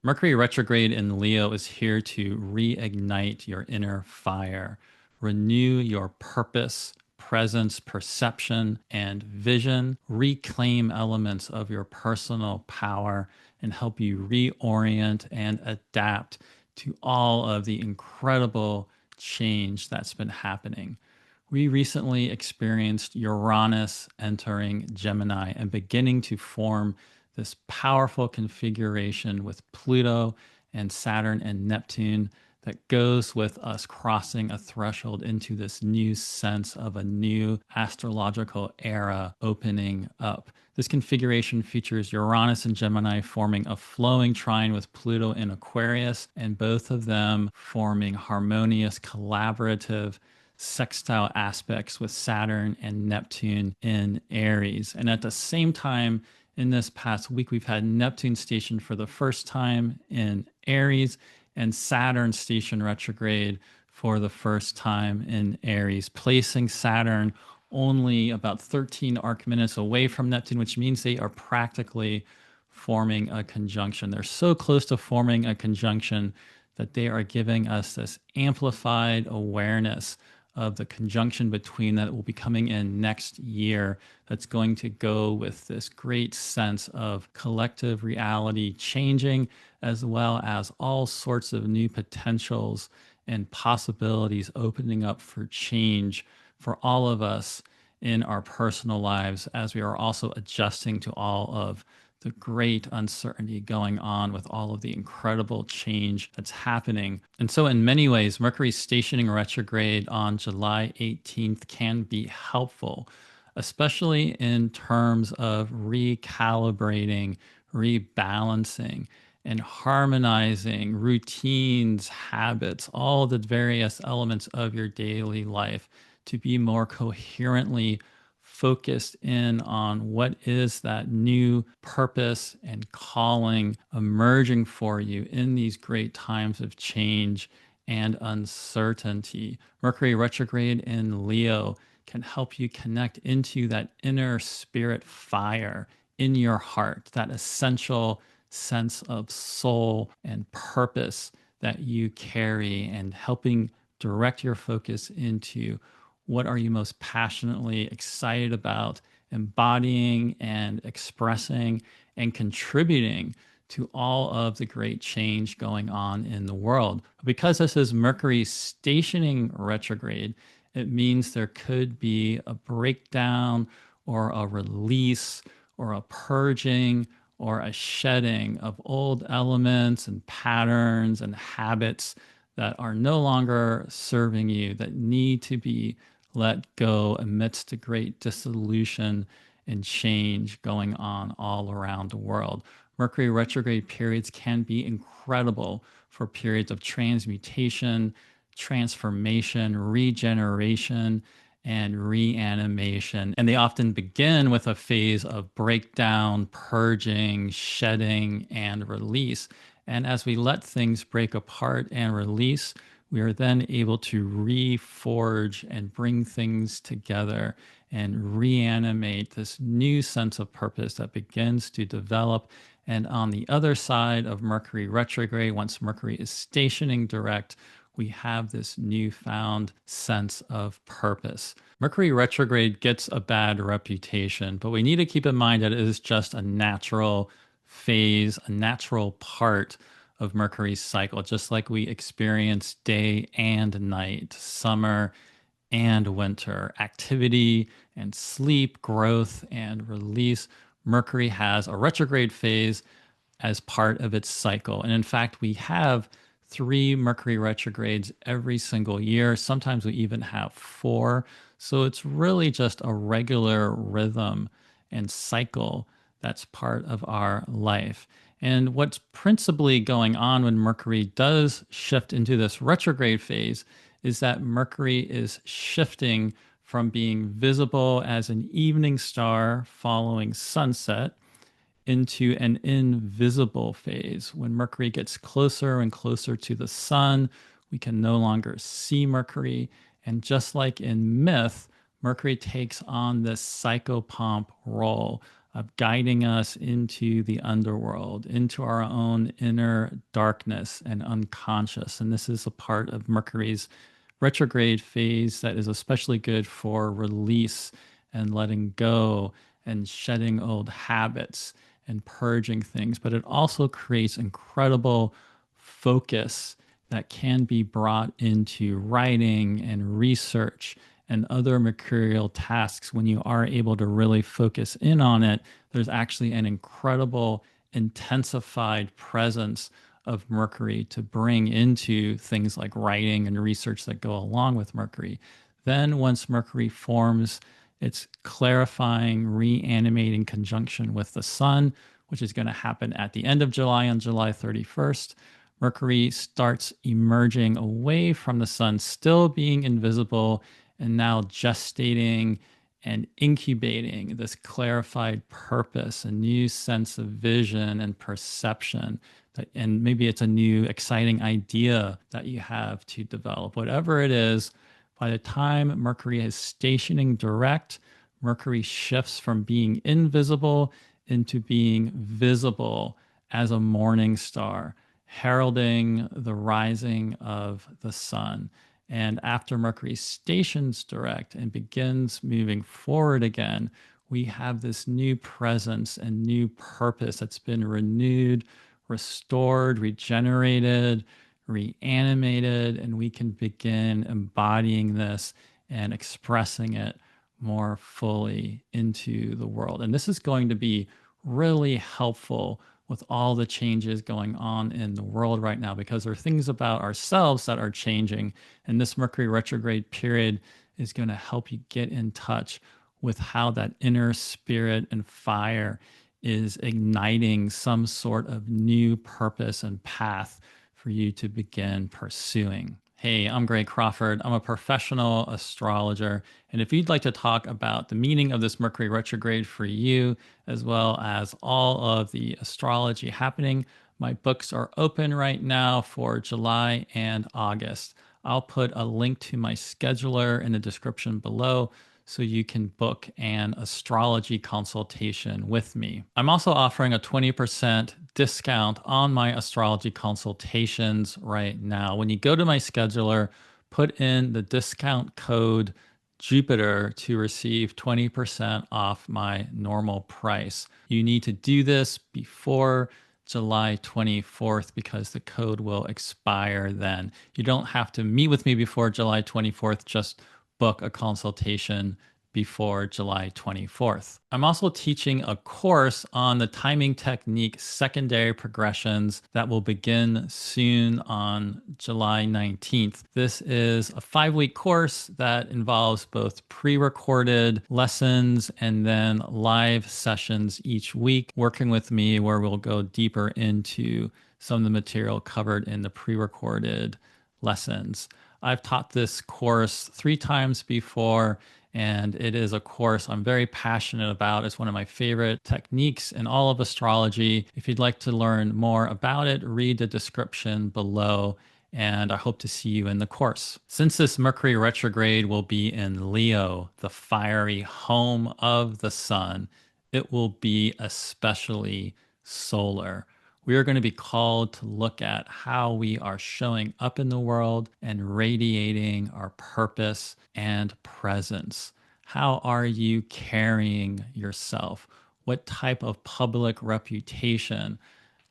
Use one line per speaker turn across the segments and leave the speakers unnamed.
Mercury retrograde in Leo is here to reignite your inner fire, renew your purpose, presence, perception, and vision, reclaim elements of your personal power, and help you reorient and adapt to all of the incredible change that's been happening. We recently experienced Uranus entering Gemini and beginning to form this powerful configuration with Pluto and Saturn and Neptune that goes with us crossing a threshold into this new sense of a new astrological era opening up. This configuration features Uranus and Gemini forming a flowing trine with Pluto in Aquarius, and both of them forming harmonious, collaborative, sextile aspects with Saturn and Neptune in Aries. And at the same time, in this past week, we've had Neptune stationed for the first time in Aries and Saturn station retrograde for the first time in Aries, placing Saturn only about 13 arc minutes away from Neptune, which means they are practically forming a conjunction. They're so close to forming a conjunction that they are giving us this amplified awareness of the conjunction between that will be coming in next year that's going to go with this great sense of collective reality changing, as well as all sorts of new potentials and possibilities opening up for change for all of us in our personal lives as we are also adjusting to all of the great uncertainty going on with all of the incredible change that's happening. And so, in many ways, Mercury's stationing retrograde on July 18th can be helpful, especially in terms of recalibrating, rebalancing, and harmonizing routines, habits, all the various elements of your daily life to be more coherently focused in on what is that new purpose and calling emerging for you in these great times of change and uncertainty. Mercury retrograde in Leo can help you connect into that inner spirit fire in your heart, that essential sense of soul and purpose that you carry, and helping direct your focus into what are you most passionately excited about embodying and expressing and contributing to all of the great change going on in the world. Because this is Mercury stationing retrograde, it means there could be a breakdown or a release or a purging or a shedding of old elements and patterns and habits that are no longer serving you, that need to be let go amidst a great dissolution and change going on all around the world. Mercury retrograde periods can be incredible for periods of transmutation, transformation, regeneration, and reanimation. And they often begin with a phase of breakdown, purging, shedding, and release. And as we let things break apart and release, we are then able to reforge and bring things together and reanimate this new sense of purpose that begins to develop. And on the other side of Mercury retrograde, once Mercury is stationing direct, we have this newfound sense of purpose. Mercury retrograde gets a bad reputation, but we need to keep in mind that it is just a natural phase, a natural part of Mercury's cycle, just like we experience day and night, summer and winter, activity and sleep, growth and release. Mercury has a retrograde phase as part of its cycle. And in fact, we have three Mercury retrogrades every single year. Sometimes we even have four. So it's really just a regular rhythm and cycle that's part of our life. And what's principally going on when Mercury does shift into this retrograde phase is that Mercury is shifting from being visible as an evening star following sunset into an invisible phase. When Mercury gets closer and closer to the sun, we can no longer see Mercury. And just like in myth, Mercury takes on this psychopomp role, of guiding us into the underworld, into our own inner darkness and unconscious. And this is a part of Mercury's retrograde phase that is especially good for release and letting go and shedding old habits and purging things. But it also creates incredible focus that can be brought into writing and research and other mercurial tasks. When you are able to really focus in on it, there's actually an incredible intensified presence of Mercury to bring into things like writing and research that go along with Mercury. Then, once Mercury forms its clarifying, reanimating conjunction with the Sun, which is going to happen at the end of July on July 31st, Mercury starts emerging away from the Sun, still being invisible, and now gestating and incubating this clarified purpose, a new sense of vision and perception. And maybe it's a new exciting idea that you have to develop. Whatever it is, by the time Mercury is stationing direct, Mercury shifts from being invisible into being visible as a morning star, heralding the rising of the sun. And after Mercury stations direct and begins moving forward again, we have this new presence and new purpose that's been renewed, restored, regenerated, reanimated, and we can begin embodying this and expressing it more fully into the world. And this is going to be really helpful with all the changes going on in the world right now, because there are things about ourselves that are changing. And this Mercury retrograde period is going to help you get in touch with how that inner spirit and fire is igniting some sort of new purpose and path for you to begin pursuing. Hey, I'm Gray Crawford. I'm a professional astrologer. And if you'd like to talk about the meaning of this Mercury retrograde for you, as well as all of the astrology happening, my books are open right now for July and August. I'll put a link to my scheduler in the description below so you can book an astrology consultation with me. I'm also offering a 20% discount on my astrology consultations right now. When you go to my scheduler, put in the discount code Jupiter to receive 20% off my normal price. You need to do this before July 24th because the code will expire then. You don't have to meet with me before July 24th, just book a consultation before July 24th. I'm also teaching a course on the timing technique secondary progressions that will begin soon on July 19th. This is a 5-week course that involves both pre-recorded lessons and then live sessions each week, working with me where we'll go deeper into some of the material covered in the pre-recorded lessons. I've taught this course 3 times before, and it is a course I'm very passionate about. It's one of my favorite techniques in all of astrology. If you'd like to learn more about it, read the description below, and I hope to see you in the course. Since this Mercury retrograde will be in Leo, the fiery home of the sun, it will be especially solar. We are going to be called to look at how we are showing up in the world and radiating our purpose and presence. How are you carrying yourself? What type of public reputation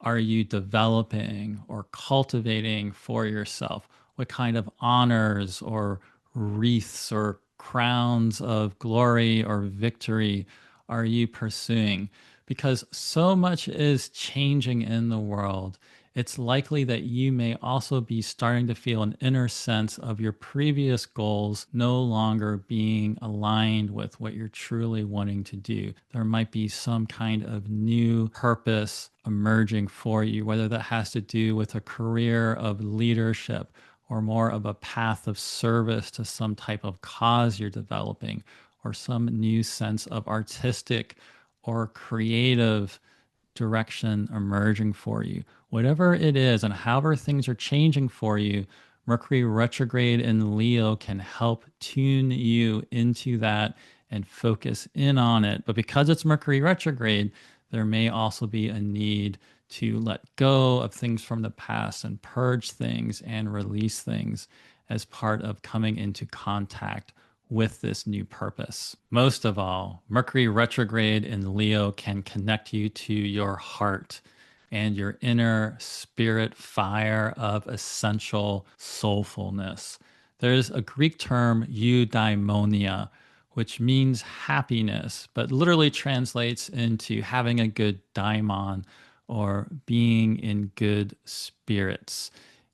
are you developing or cultivating for yourself? What kind of honors or wreaths or crowns of glory or victory are you pursuing? Because so much is changing in the world, it's likely that you may also be starting to feel an inner sense of your previous goals no longer being aligned with what you're truly wanting to do. There might be some kind of new purpose emerging for you, whether that has to do with a career of leadership or more of a path of service to some type of cause you're developing, or some new sense of artistic or creative direction emerging for you. Whatever it is and however things are changing for you, Mercury retrograde in Leo can help tune you into that and focus in on it. But because it's Mercury retrograde, there may also be a need to let go of things from the past and purge things and release things as part of coming into contact with this new purpose. Most of all, Mercury retrograde in Leo can connect you to your heart and your inner spirit fire of essential soulfulness. There's a Greek term, eudaimonia, which means happiness, but literally translates into having a good daimon or being in good spirits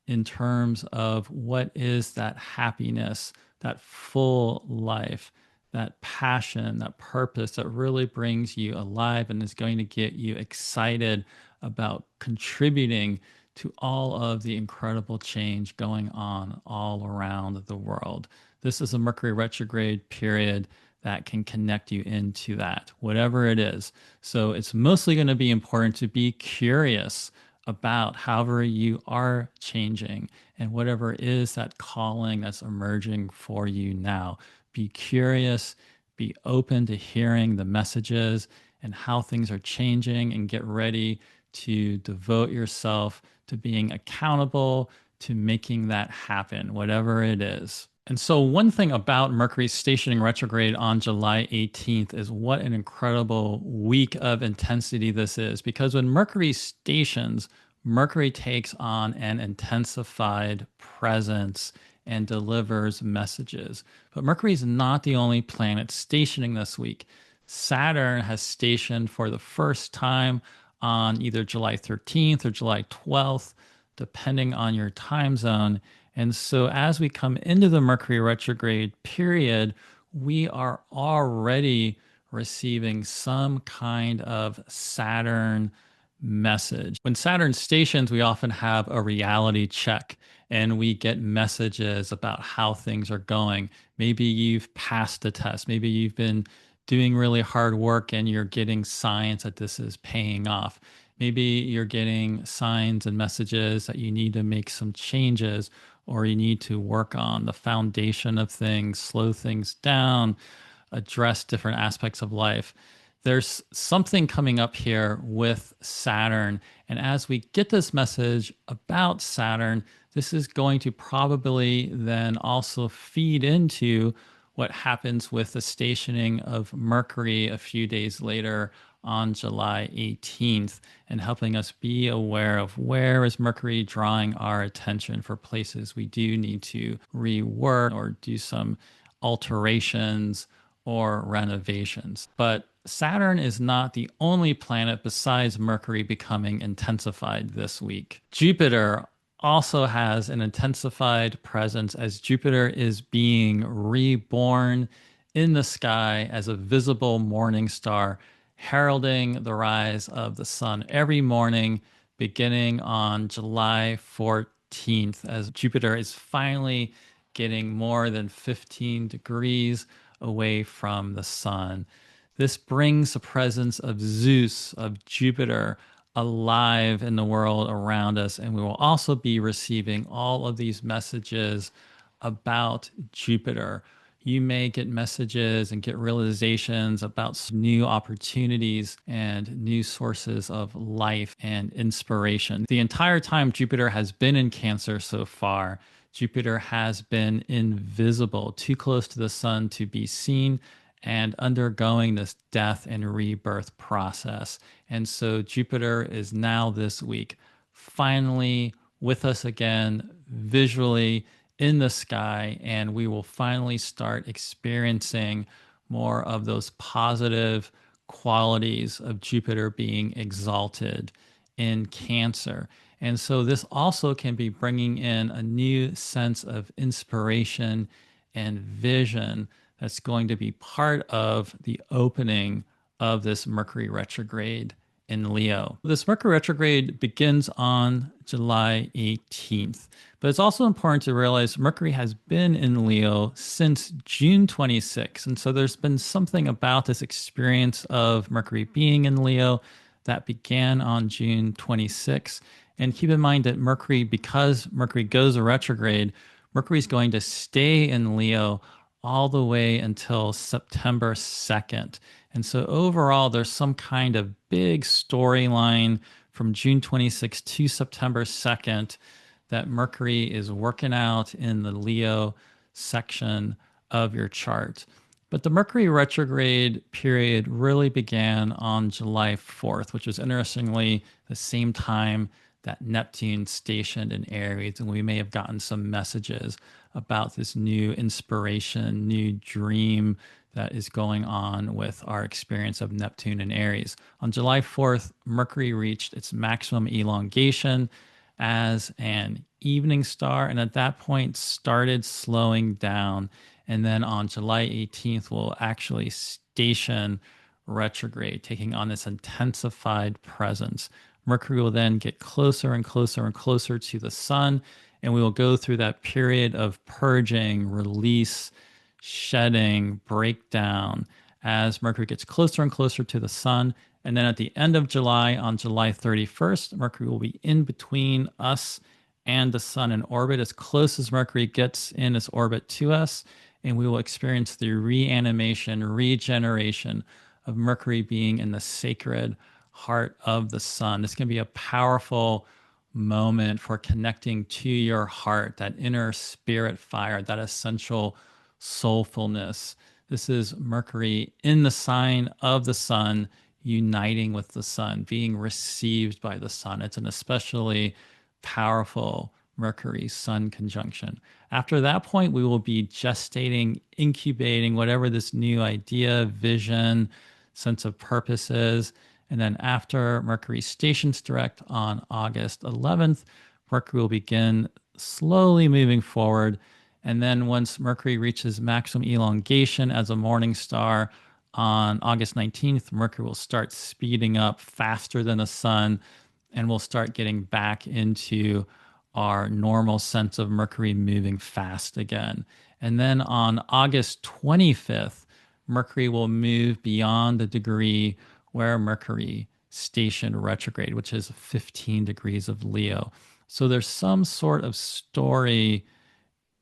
in terms of what is that happiness, that full life, that passion, that purpose that really brings you alive and is going to get you excited about contributing to all of the incredible change going on all around the world. This is a Mercury retrograde period that can connect you into that, whatever it is. So it's mostly going to be important to be curious about however you are changing and whatever is that calling that's emerging for you now. Be curious, be open to hearing the messages and how things are changing, and get ready to devote yourself to being accountable to making that happen, whatever it is. And so, one thing about Mercury stationing retrograde on July 18th is what an incredible week of intensity this is. Because when Mercury stations, Mercury takes on an intensified presence and delivers messages. But Mercury is not the only planet stationing this week. Saturn has stationed for the first time on either July 13th or July 12th, depending on your time zone. And so as we come into the Mercury retrograde period, we are already receiving some kind of Saturn message. When Saturn stations, we often have a reality check and we get messages about how things are going. Maybe you've passed a test. Maybe you've been doing really hard work and you're getting signs that this is paying off. Maybe you're getting signs and messages that you need to make some changes, or you need to work on the foundation of things, slow things down, address different aspects of life. There's something coming up here with Saturn. And as we get this message about Saturn, this is going to probably then also feed into what happens with the stationing of Mercury a few days later on July 18th, and helping us be aware of where is Mercury drawing our attention for places we do need to rework or do some alterations or renovations. But Saturn is not the only planet besides Mercury becoming intensified this week. Jupiter also has an intensified presence as Jupiter is being reborn in the sky as a visible morning star, heralding the rise of the sun every morning beginning on July 14th, as Jupiter is finally getting more than 15 degrees away from the sun. This brings the presence of Zeus, of Jupiter, alive in the world around us. And we will also be receiving all of these messages about Jupiter. You may get messages and get realizations about new opportunities and new sources of life and inspiration. The entire time Jupiter has been in Cancer so far, Jupiter has been invisible, too close to the sun to be seen, and undergoing this death and rebirth process. And so Jupiter is now this week finally with us again, visually in the sky, and we will finally start experiencing more of those positive qualities of Jupiter being exalted in Cancer. And so this also can be bringing in a new sense of inspiration and vision that's going to be part of the opening of this Mercury retrograde in Leo. This Mercury retrograde begins on July 18th, but it's also important to realize Mercury has been in Leo since June 26th. And so there's been something about this experience of Mercury being in Leo that began on June 26th. And keep in mind that Mercury, because Mercury goes retrograde, Mercury is going to stay in Leo all the way until September 2nd. And so overall, there's some kind of big storyline from June 26th to September 2nd that Mercury is working out in the Leo section of your chart. But the Mercury retrograde period really began on July 4th, which was interestingly the same time that Neptune stationed in Aries. And we may have gotten some messages about this new inspiration, new dream that is going on with our experience of Neptune and Aries. On July 4th, Mercury reached its maximum elongation as an evening star, and at that point started slowing down. And then on July 18th, we'll actually station retrograde, taking on this intensified presence. Mercury will then get closer and closer and closer to the sun, and we will go through that period of purging, release, shedding, breakdown as Mercury gets closer and closer to the sun. And then at the end of July, on July 31st, Mercury will be in between us and the sun in orbit, as close as Mercury gets in its orbit to us. And we will experience the reanimation, regeneration of Mercury being in the sacred heart of the sun. This can be a powerful moment for connecting to your heart, that inner spirit fire, that essential soulfulness. This is Mercury in the sign of the sun, uniting with the sun, being received by the sun. It's an especially powerful Mercury Sun conjunction. After that point, we will be gestating, incubating whatever this new idea, vision, sense of purpose is. And then after Mercury stations direct on August 11th, Mercury will begin slowly moving forward. And then once Mercury reaches maximum elongation as a morning star on August 19th, Mercury will start speeding up faster than the sun, and we'll start getting back into our normal sense of Mercury moving fast again. And then on August 25th, Mercury will move beyond the degree where Mercury stationed retrograde, which is 15 degrees of Leo. So there's some sort of story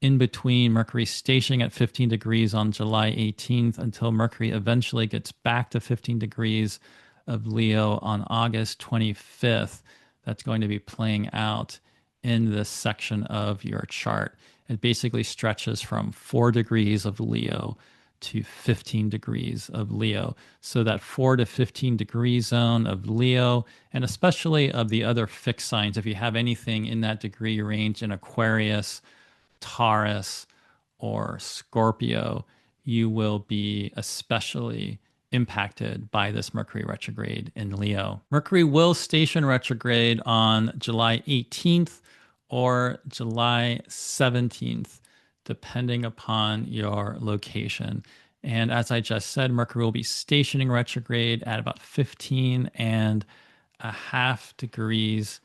in between Mercury stationing at 15 degrees on July 18th until Mercury eventually gets back to 15 degrees of Leo on August 25th. That's going to be playing out in this section of your chart. It basically stretches from 4 degrees of Leo to 15 degrees of Leo. So that 4 to 15 degree zone of Leo, and especially of the other fixed signs, if you have anything in that degree range in Aquarius, Taurus, or Scorpio, you will be especially impacted by this Mercury retrograde in Leo. Mercury will station retrograde on July 18th or July 17th, depending upon your location. And as I just said, Mercury will be stationing retrograde at about 15.5 degrees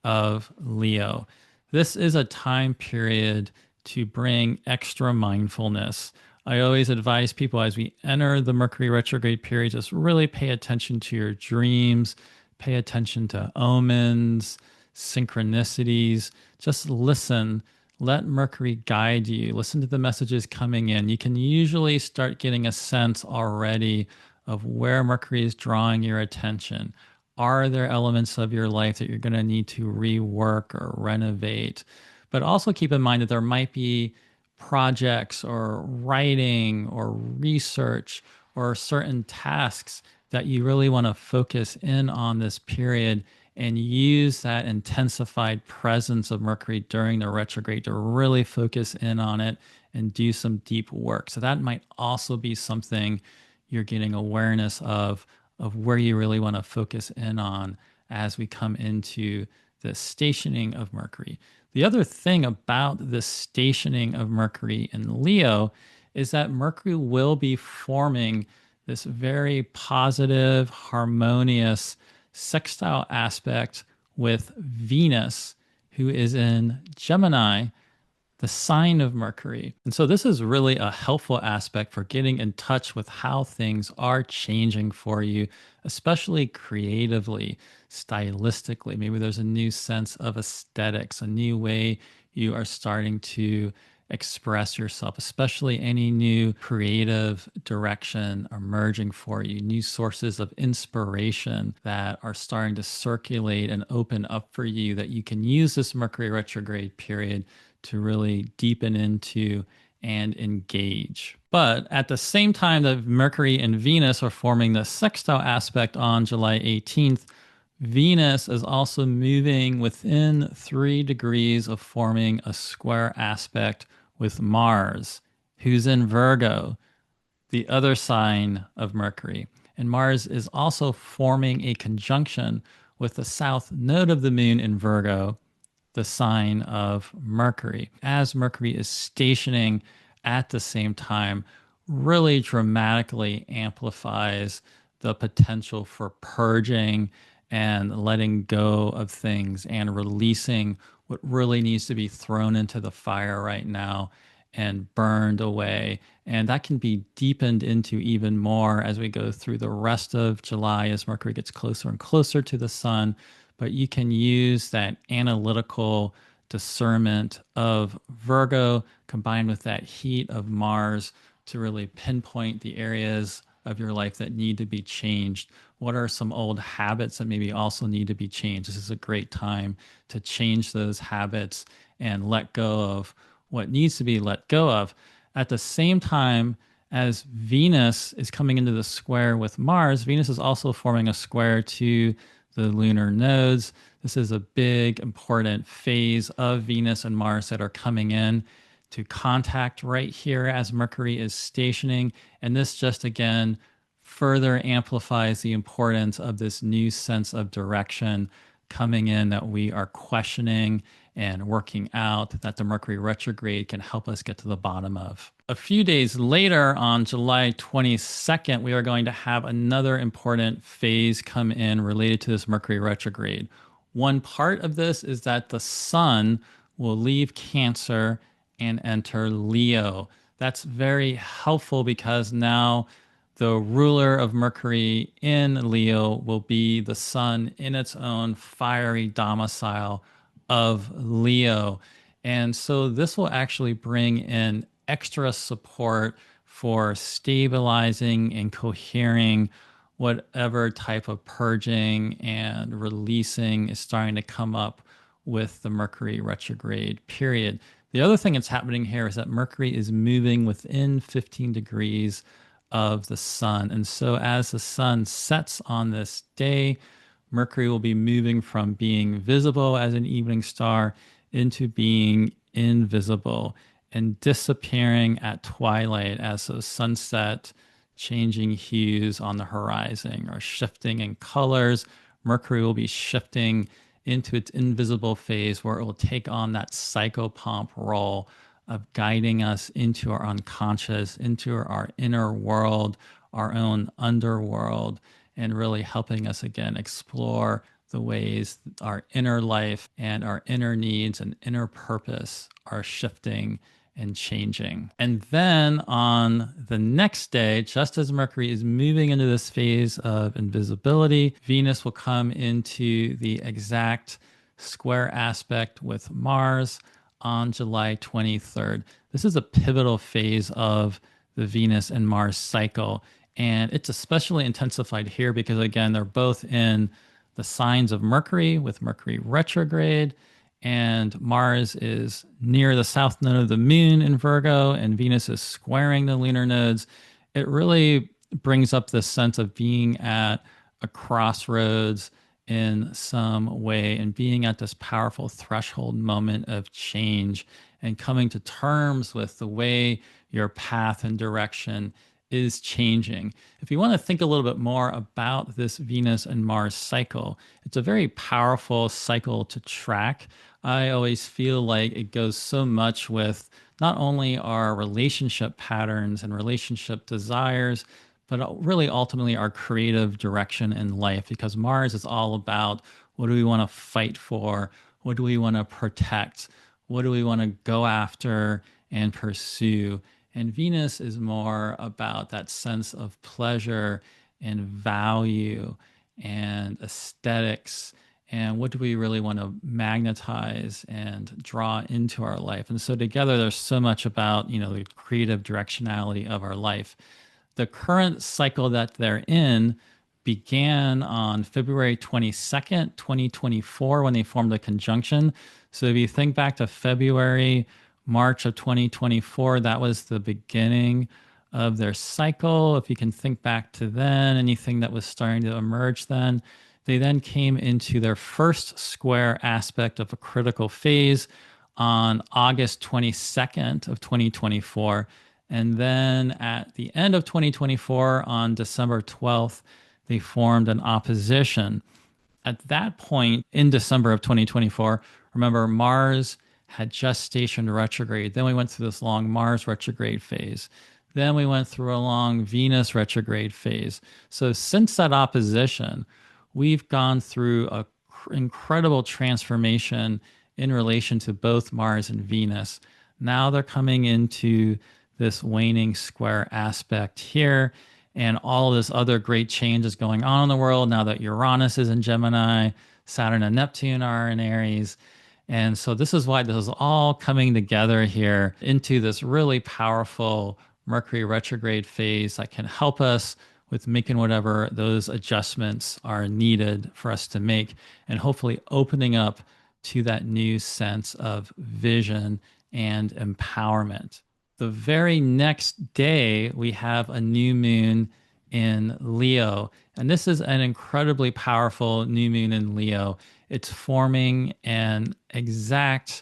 of Leo. This is a time period to bring extra mindfulness. I always advise people as we enter the Mercury retrograde period, just really pay attention to your dreams, pay attention to omens, synchronicities. Just listen. Let Mercury guide you. Listen to the messages coming in. You can usually start getting a sense already of where Mercury is drawing your attention. Are there elements of your life that you're going to need to rework or renovate? But also keep in mind that there might be projects or writing or research or certain tasks that you really want to focus in on this period and use that intensified presence of Mercury during the retrograde to really focus in on it and do some deep work. So that might also be something you're getting awareness of where you really want to focus in on as we come into the stationing of Mercury. The other thing about the stationing of Mercury in Leo is that Mercury will be forming this very positive, harmonious sextile aspect with Venus, who is in Gemini, the sign of Mercury. And so this is really a helpful aspect for getting in touch with how things are changing for you, especially creatively, stylistically. Maybe there's a new sense of aesthetics, a new way you are starting to express yourself, especially any new creative direction emerging for you, new sources of inspiration that are starting to circulate and open up for you that you can use this Mercury retrograde period to really deepen into and engage. But at the same time that Mercury and Venus are forming the sextile aspect on July 18th, Venus is also moving within 3 degrees of forming a square aspect with Mars, who's in Virgo, the other sign of Mercury. And Mars is also forming a conjunction with the south node of the moon in Virgo, the sign of Mercury. As Mercury is stationing at the same time, really dramatically amplifies the potential for purging and letting go of things and releasing what really needs to be thrown into the fire right now and burned away. And that can be deepened into even more as we go through the rest of July as Mercury gets closer and closer to the sun. But you can use that analytical discernment of Virgo combined with that heat of Mars to really pinpoint the areas of your life that need to be changed. What are some old habits that maybe also need to be changed? This is a great time to change those habits and let go of what needs to be let go of. At the same time, as Venus is coming into the square with Mars, Venus is also forming a square to the lunar nodes. This is a big, important phase of Venus and Mars that are coming in to contact right here as Mercury is stationing. And this just again further amplifies the importance of this new sense of direction coming in that we are questioning and working out, that the Mercury retrograde can help us get to the bottom of. A few days later, on July 22nd, we are going to have another important phase come in related to this Mercury retrograde. One part of this is that the sun will leave Cancer and enter Leo. That's very helpful because now the ruler of Mercury in Leo will be the sun in its own fiery domicile of Leo. And so this will actually bring in extra support for stabilizing and cohering whatever type of purging and releasing is starting to come up with the Mercury retrograde period. The other thing that's happening here is that Mercury is moving within 15 degrees of the sun. And so as the sun sets on this day, Mercury will be moving from being visible as an evening star into being invisible and disappearing at twilight as the sunset changing hues on the horizon or shifting in colors. Mercury will be shifting into its invisible phase where it will take on that psychopomp role of guiding us into our unconscious, into our inner world, our own underworld, and really helping us again explore the ways our inner life and our inner needs and inner purpose are shifting and changing. And then on the next day, just as Mercury is moving into this phase of invisibility, Venus will come into the exact square aspect with Mars on July 23rd. This is a pivotal phase of the Venus and Mars cycle. And it's especially intensified here because, again, they're both in the signs of Mercury with Mercury retrograde. And Mars is near the south node of the moon in Virgo, and Venus is squaring the lunar nodes. It really brings up this sense of being at a crossroads in some way and being at this powerful threshold moment of change and coming to terms with the way your path and direction is changing. If you want to think a little bit more about this Venus and Mars cycle, it's a very powerful cycle to track. I always feel like it goes so much with not only our relationship patterns and relationship desires, but really ultimately our creative direction in life, because Mars is all about what do we want to fight for? What do we want to protect? What do we want to go after and pursue? And Venus is more about that sense of pleasure and value and aesthetics and what do we really want to magnetize and draw into our life. And so together there's so much about, the creative directionality of our life. The current cycle that they're in began on February 22nd, 2024, when they formed a conjunction. So if you think back to February, March of 2024, that was the beginning of their cycle. If you can think back to then, anything that was starting to emerge then, they then came into their first square aspect of a critical phase on August 22nd of 2024. And then at the end of 2024, on December 12th, they formed an opposition. At that point in December of 2024, remember, Mars had just stationed retrograde. Then we went through this long Mars retrograde phase. Then we went through a long Venus retrograde phase. So since that opposition, we've gone through an incredible transformation in relation to both Mars and Venus. Now they're coming into this waning square aspect here, and all of this other great change is going on in the world now that Uranus is in Gemini, Saturn and Neptune are in Aries. And so this is why this is all coming together here into this really powerful Mercury retrograde phase that can help us with making whatever those adjustments are needed for us to make, and hopefully opening up to that new sense of vision and empowerment. The very next day, we have a new moon in Leo. And this is an incredibly powerful new moon in Leo. It's forming an exact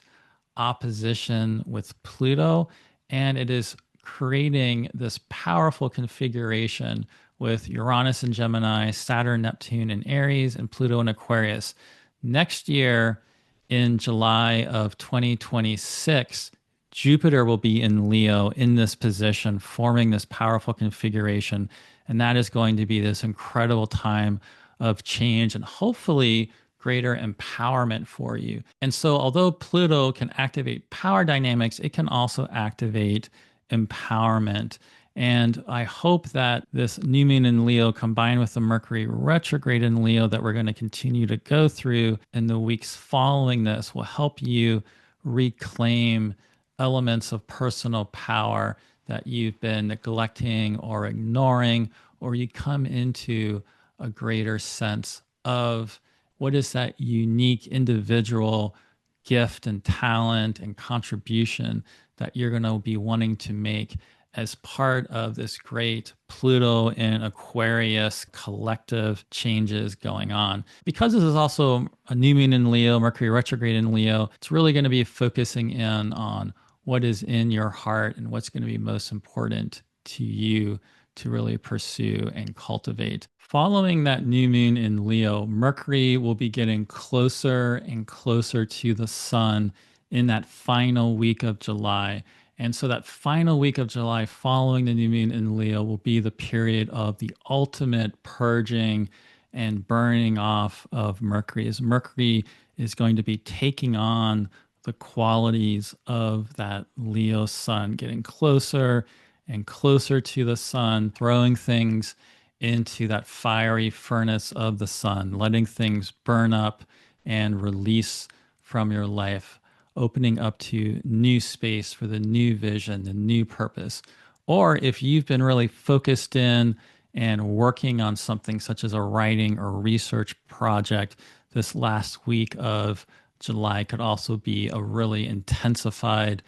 opposition with Pluto, and it is creating this powerful configuration with Uranus in Gemini, Saturn, Neptune in Aries, and Pluto in Aquarius. Next year, in July of 2026, Jupiter will be in Leo in this position, forming this powerful configuration. And that is going to be this incredible time of change and hopefully greater empowerment for you. And so, although Pluto can activate power dynamics, it can also activate empowerment. And I hope that this new moon in Leo, combined with the Mercury retrograde in Leo that we're going to continue to go through in the weeks following this, will help you reclaim elements of personal power that you've been neglecting or ignoring, or you come into a greater sense of what is that unique individual gift and talent and contribution that you're going to be wanting to make as part of this great Pluto in Aquarius collective changes going on. Because this is also a new moon in Leo, Mercury retrograde in Leo, it's really going to be focusing in on what is in your heart and what's going to be most important to you to really pursue and cultivate. Following that new moon in Leo, Mercury will be getting closer and closer to the sun in that final week of July. And so that final week of July following the new moon in Leo will be the period of the ultimate purging and burning off of Mercury, as Mercury is going to be taking on the qualities of that Leo sun, getting closer and closer to the sun, throwing things into that fiery furnace of the sun, letting things burn up and release from your life, opening up to new space for the new vision, the new purpose. Or if you've been really focused in and working on something such as a writing or research project, this last week of July could also be a really intensified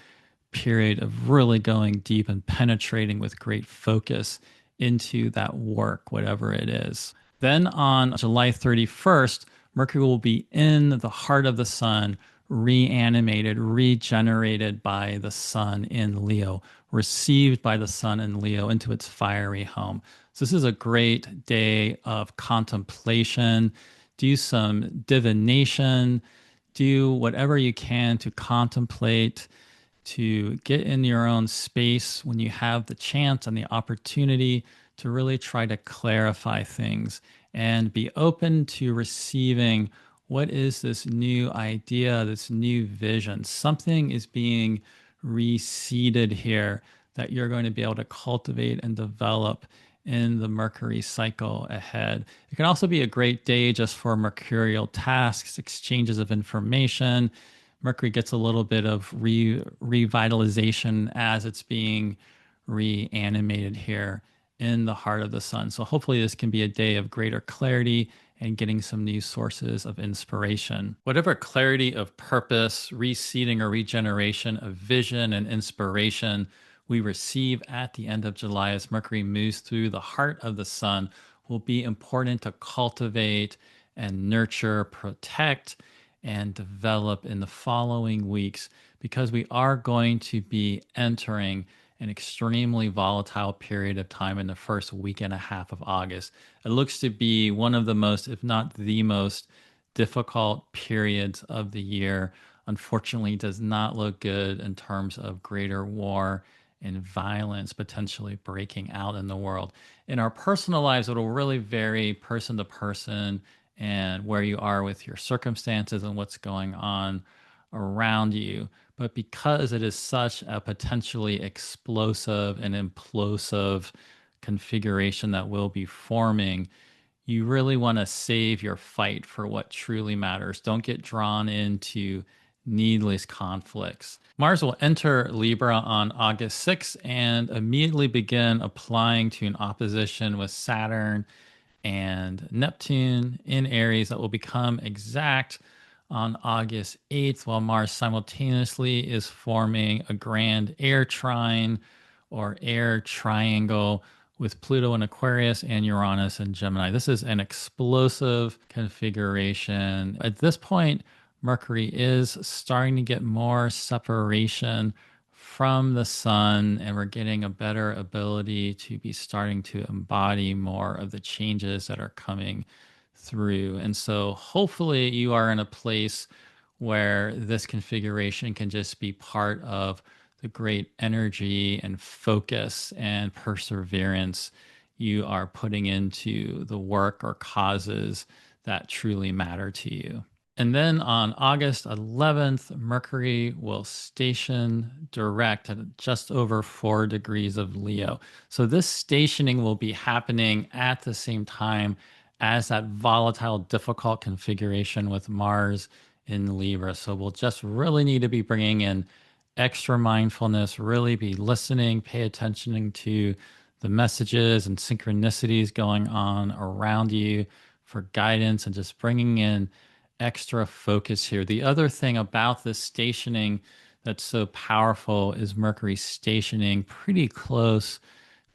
period of really going deep and penetrating with great focus into that work, whatever it is. Then on July 31st, Mercury will be in the heart of the sun, reanimated, regenerated by the sun in Leo, received by the sun in Leo into its fiery home. So this is a great day of contemplation. Do some divination, do whatever you can to contemplate, to get in your own space when you have the chance and the opportunity to really try to clarify things and be open to receiving what is this new idea, this new vision. Something is being reseeded here that you're going to be able to cultivate and develop in the Mercury cycle ahead. It can also be a great day just for mercurial tasks, exchanges of information. Mercury gets a little bit of revitalization as it's being reanimated here in the heart of the sun. So hopefully this can be a day of greater clarity and getting some new sources of inspiration. Whatever clarity of purpose, reseeding or regeneration of vision and inspiration we receive at the end of July as Mercury moves through the heart of the sun will be important to cultivate and nurture, protect, and develop in the following weeks because we are going to be entering an extremely volatile period of time in the first week and a half of August. It looks to be one of the most, if not the most, difficult periods of the year. Unfortunately, does not look good in terms of greater war and violence potentially breaking out in the world. In our personal lives, it'll really vary person to person and where you are with your circumstances and what's going on around you. But because it is such a potentially explosive and implosive configuration that will be forming, you really want to save your fight for what truly matters. Don't get drawn into needless conflicts. Mars will enter Libra on August 6th and immediately begin applying to an opposition with Saturn and Neptune in Aries that will become exact on August 8th, while Mars simultaneously is forming a grand air trine or air triangle with Pluto in Aquarius and Uranus in Gemini. This is an explosive configuration. At this point, Mercury is starting to get more separation from the sun, and we're getting a better ability to be starting to embody more of the changes that are coming through. And so hopefully you are in a place where this configuration can just be part of the great energy and focus and perseverance you are putting into the work or causes that truly matter to you. And then on August 11th, Mercury will station direct at just over 4 degrees of Leo. So this stationing will be happening at the same time as that volatile, difficult configuration with Mars in Libra. So we'll just really need to be bringing in extra mindfulness, really be listening, pay attention to the messages and synchronicities going on around you for guidance and just bringing in extra focus here. The other thing about this stationing that's so powerful is Mercury stationing pretty close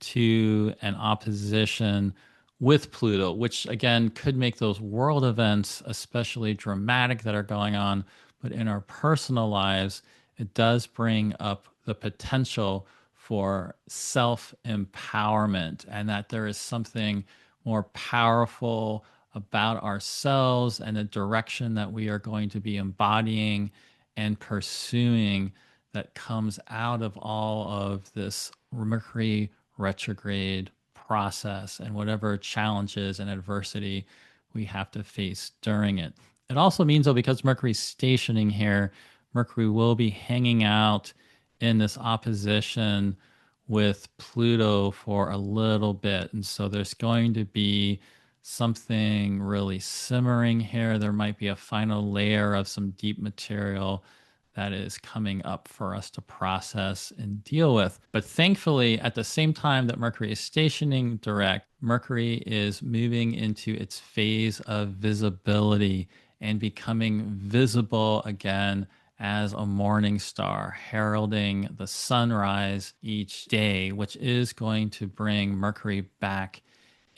to an opposition with Pluto, which again could make those world events especially dramatic that are going on. But in our personal lives, it does bring up the potential for self empowerment and that there is something more powerful about ourselves and the direction that we are going to be embodying and pursuing that comes out of all of this Mercury retrograde process and whatever challenges and adversity we have to face during it. It also means, though, because Mercury's stationing here, Mercury will be hanging out in this opposition with Pluto for a little bit. And so there's going to be something really simmering here. There might be a final layer of some deep material that is coming up for us to process and deal with. But thankfully, at the same time that Mercury is stationing direct, Mercury is moving into its phase of visibility and becoming visible again as a morning star, heralding the sunrise each day, which is going to bring Mercury back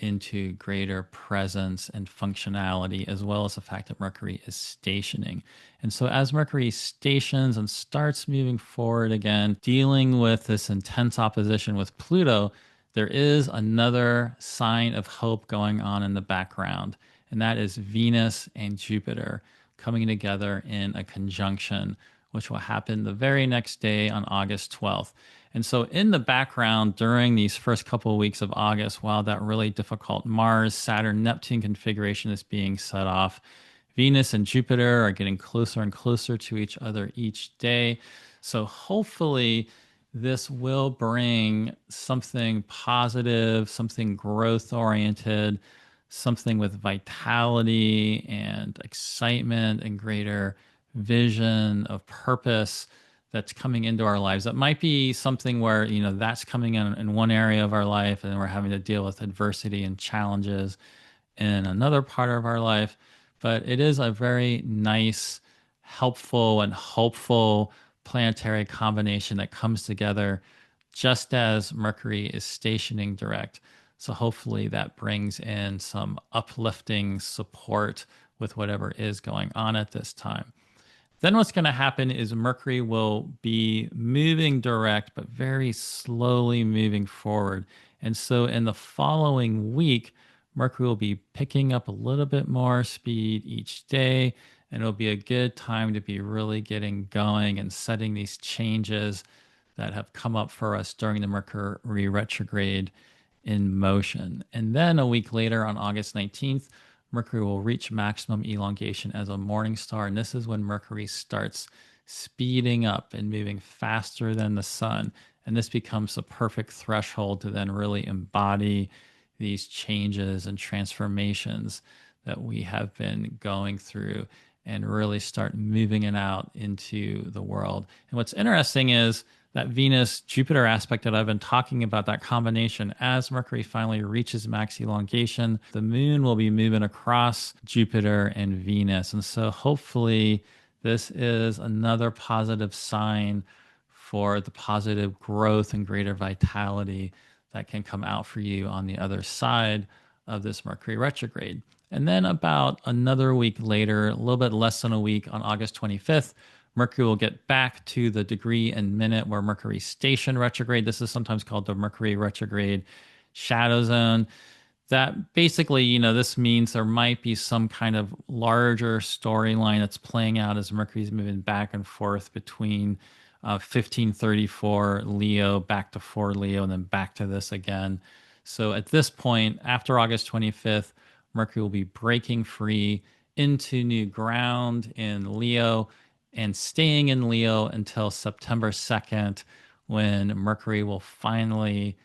into greater presence and functionality, as well as the fact that Mercury is stationing. And so as Mercury stations and starts moving forward again, dealing with this intense opposition with Pluto, there is another sign of hope going on in the background, and that is Venus and Jupiter coming together in a conjunction, which will happen the very next day on August 12th. And so in the background during these first couple of weeks of August, while that really difficult Mars, Saturn, Neptune configuration is being set off, Venus and Jupiter are getting closer and closer to each other each day. So hopefully this will bring something positive, something growth oriented, something with vitality and excitement and greater vision of purpose that's coming into our lives. That might be something where, that's coming in one area of our life and we're having to deal with adversity and challenges in another part of our life. But it is a very nice, helpful, and hopeful planetary combination that comes together just as Mercury is stationing direct. So hopefully that brings in some uplifting support with whatever is going on at this time. Then what's going to happen is Mercury will be moving direct, but very slowly moving forward. And so in the following week, Mercury will be picking up a little bit more speed each day. And it'll be a good time to be really getting going and setting these changes that have come up for us during the Mercury retrograde in motion. And then a week later, on August 19th, Mercury will reach maximum elongation as a morning star. And this is when Mercury starts speeding up and moving faster than the sun. And this becomes the perfect threshold to then really embody these changes and transformations that we have been going through and really start moving it out into the world. And what's interesting is that Venus Jupiter aspect that I've been talking about, that combination, as Mercury finally reaches max elongation, the moon will be moving across Jupiter and Venus. And so hopefully this is another positive sign for the positive growth and greater vitality that can come out for you on the other side of this Mercury retrograde. And then about another week later, a little bit less than a week, on August 25th, Mercury will get back to the degree and minute where Mercury station retrograde. This is sometimes called the Mercury retrograde shadow zone. That basically, this means there might be some kind of larger storyline that's playing out as Mercury's moving back and forth between 1534 Leo, back to 4 Leo, and then back to this again. So at this point, after August 25th, Mercury will be breaking free into new ground in Leo and staying in Leo until September 2nd, when Mercury will finally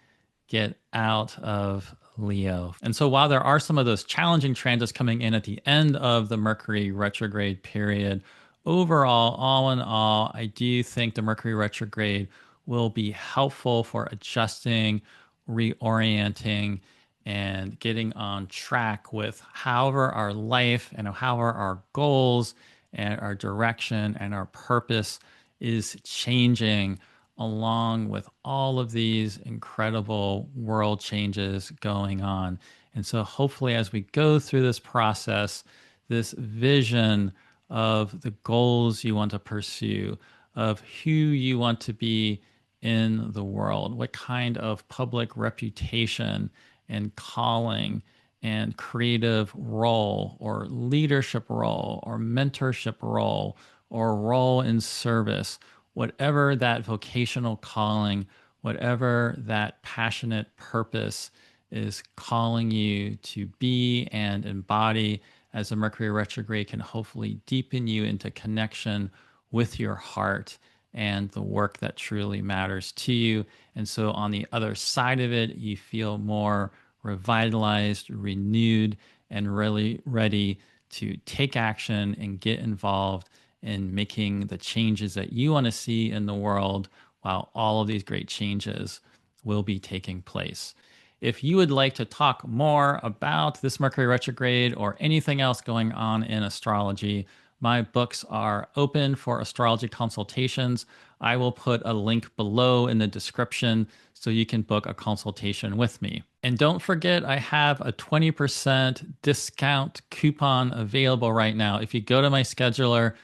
get out of Leo. And so while there are some of those challenging transits coming in at the end of the Mercury retrograde period, overall, all in all, I do think the Mercury retrograde will be helpful for adjusting, reorienting, and getting on track with however our life and however our goals and our direction and our purpose is changing along with all of these incredible world changes going on. And so hopefully as we go through this process, this vision of the goals you want to pursue, of who you want to be in the world, what kind of public reputation and calling and creative role or leadership role or mentorship role or role in service, whatever that vocational calling, whatever that passionate purpose is calling you to be and embody, as the Mercury retrograde can hopefully deepen you into connection with your heart and the work that truly matters to you. And so on the other side of it, you feel more revitalized, renewed, and really ready to take action and get involved in making the changes that you want to see in the world, while all of these great changes will be taking place. If you would like to talk more about this Mercury retrograde or anything else going on in astrology, my books are open for astrology consultations. I will put a link below in the description so you can book a consultation with me. And don't forget, I have a 20% discount coupon available right now. If you go to my scheduler,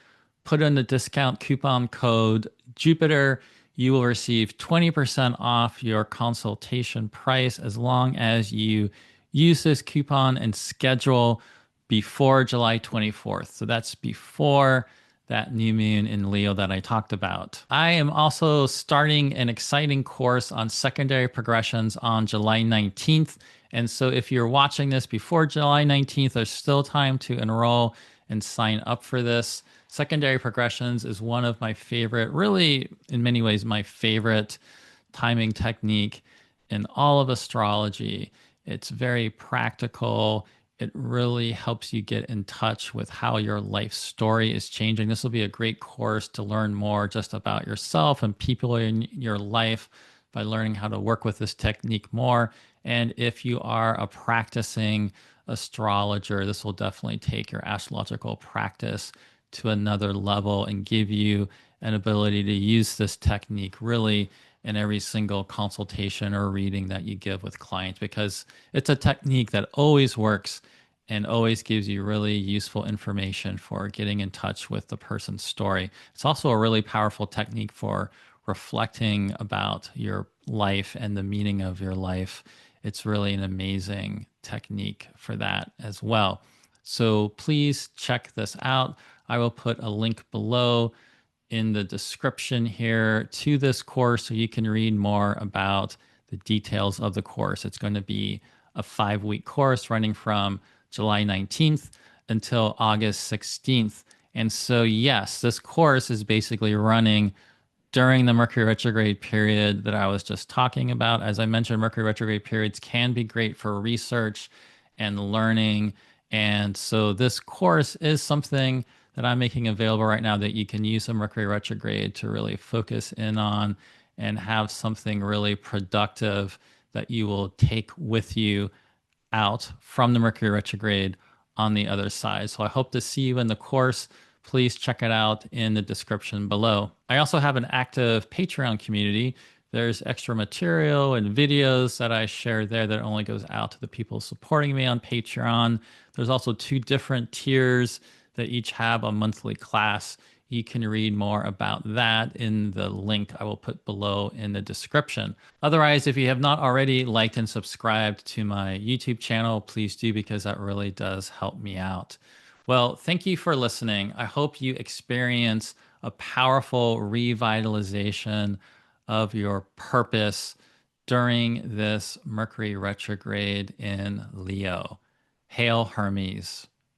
put in the discount coupon code Jupiter, you will receive 20% off your consultation price as long as you use this coupon and schedule before July 24th. So that's before that new moon in Leo that I talked about. I am also starting an exciting course on secondary progressions on July 19th. And so if you're watching this before July 19th, there's still time to enroll and sign up for this. Secondary progressions is one of my favorite, really, in many ways, my favorite timing technique in all of astrology. It's very practical. It really helps you get in touch with how your life story is changing. This will be a great course to learn more just about yourself and people in your life by learning how to work with this technique more. And if you are a practicing astrologer, this will definitely take your astrological practice to another level and give you an ability to use this technique really in every single consultation or reading that you give with clients, because it's a technique that always works and always gives you really useful information for getting in touch with the person's story. It's also a really powerful technique for reflecting about your life and the meaning of your life. It's really an amazing technique for that as well. So please check this out. I will put a link below in the description here to this course so you can read more about the details of the course. It's going to be a 5-week course running from July 19th until August 16th. And so, yes, this course is basically running during the Mercury retrograde period that I was just talking about. As I mentioned, Mercury retrograde periods can be great for research and learning. And so this course is something that I'm making available right now that you can use the Mercury retrograde to really focus in on and have something really productive that you will take with you out from the Mercury retrograde on the other side. So I hope to see you in the course. Please check it out in the description below. I also have an active Patreon community. There's extra material and videos that I share there that only goes out to the people supporting me on Patreon. There's also 2 different tiers that each have a monthly class. You can read more about that in the link I will put below in the description. Otherwise, if you have not already liked and subscribed to my YouTube channel, please do, because that really does help me out. Well, thank you for listening. I hope you experience a powerful revitalization of your purpose during this Mercury retrograde in Leo. Hail Hermes.